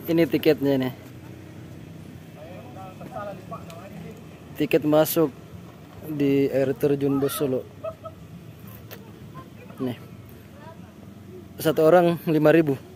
Ini tiketnya nih. Tiket masuk di air terjun Bos Solo. Nih. Satu orang 5.000.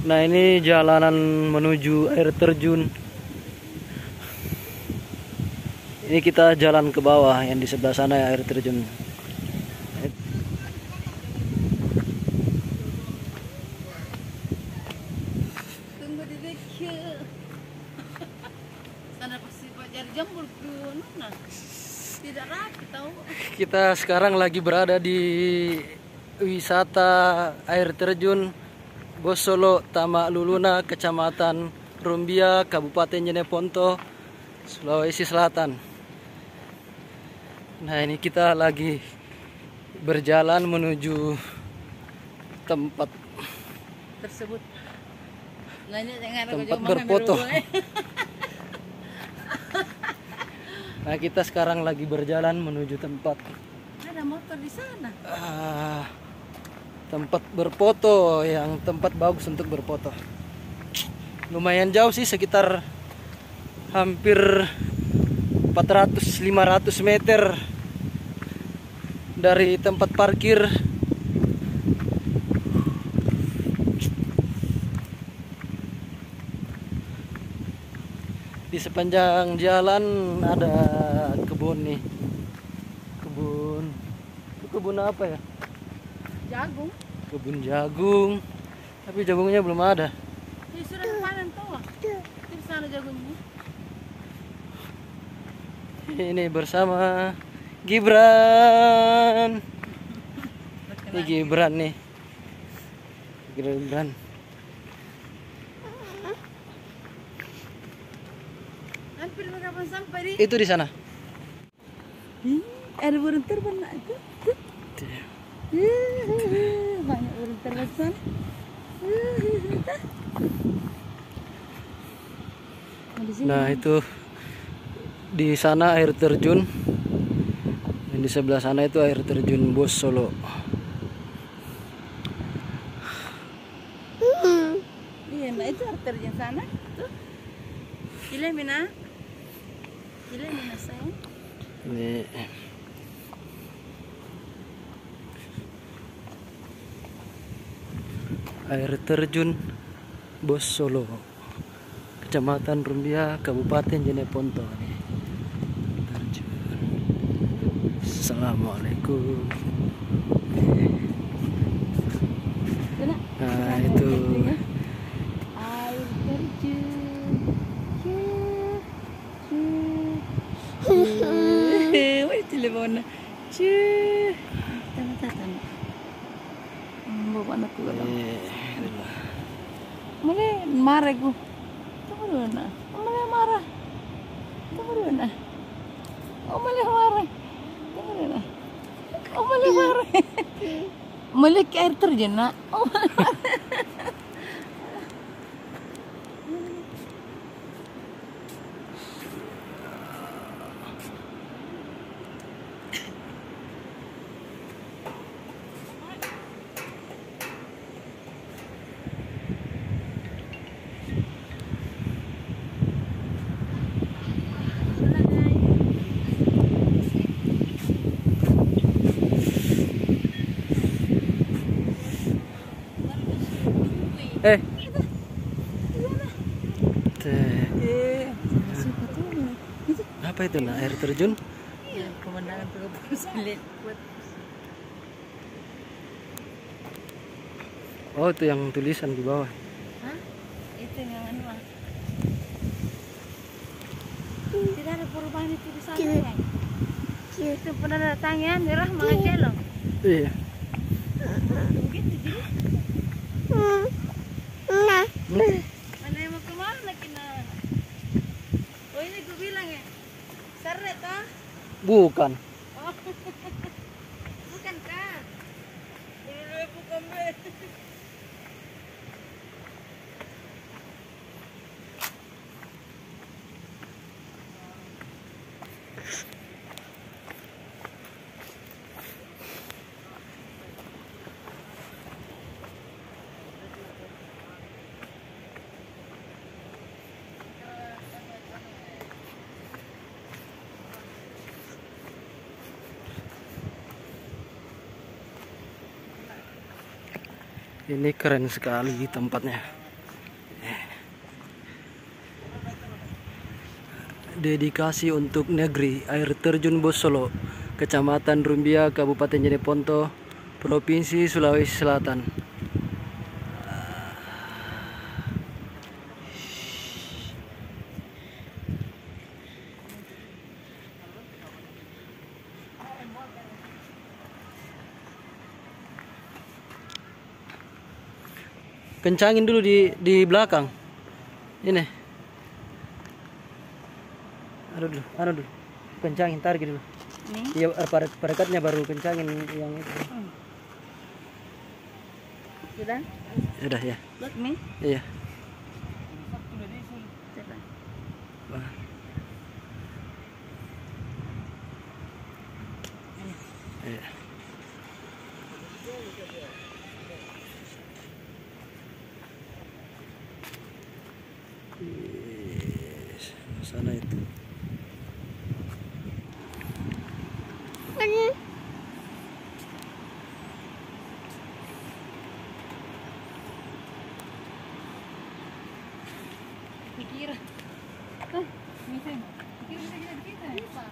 Nah, ini jalanan menuju air terjun. Ini kita jalan ke bawah, yang di sebelah sana ya air terjun. Tunggu di dekat. Sana pasti pacar jambul pun. Tidak rapi tahu. Kita sekarang lagi berada di wisata air terjun Bos Solo Tamak Luluna, Kecamatan Rumbia, Kabupaten Jeneponto, Sulawesi Selatan. Nah, ini kita lagi berjalan menuju tempat Tersebut. Tempat berfoto. Nah, kita sekarang lagi berjalan menuju tempat Ada motor di sana. tempat berfoto, yang tempat bagus untuk berfoto. Lumayan jauh sih, sekitar hampir 400-500 meter dari tempat parkir. Di sepanjang jalan ada kebun nih. Kebun apa ya? Jagung. Kebun jagung. Tapi jagungnya belum ada. Ya sudah panen tuh. Di sana jagungnya. Ini bersama Gibran. Ini Gibran nih. Gibran. Hampir kapan sampai di? Itu di sana. Ada burung terbang itu. Banyak burung terbang sana. Nah, itu di sana air terjun. Dan di sebelah sana itu air terjun Bos Solo. Iya, nah itu air terjun sana. Tuh. Cilemina sayang. Ini air terjun Bos Solo, Kecamatan Rumbia, Kabupaten Jeneponto. Terjun. Assalamualaikum. Nah, itu air terjun. Wait, telepon. Cuy. Tama. Bawa anak ko lang. Mali, marah ko. Tunggu na. Mali marah. Tunggu na. Mali marah. Tunggu na. Mali marah. Mali ke air terjun na. Apa itu? Nah, air terjun? Iya, pemandangan tuh sulit buat. Oh, itu yang tulisan di bawah. Hah? Itu yang anu lah. Tidak ada perubahan itu di sana ya. Itu penandatangan merah mengecil loh. Iya. Begitu jadi. Nah. Mana yang mau kemana kina? Oh ini gue bilang ya. Seret toh? Bukan. Oh. Bukan kah? Dulu bukan be. Ini keren sekali tempatnya. Dedikasi untuk negeri Air Terjun Bosolo, Kecamatan Rumbia, Kabupaten Jeneponto, Provinsi Sulawesi Selatan. Kencangin dulu di belakang. Ini. Anu dulu. Kencangin, tarik dulu. Ini? Iya, perekatnya baru kencangin yang itu. Sudah? Sudah ya. Buat mie? Iya. Coba. Wah. Iya. Sana itu. Pikir. Bisa. Pikir bisa kita. Bisa.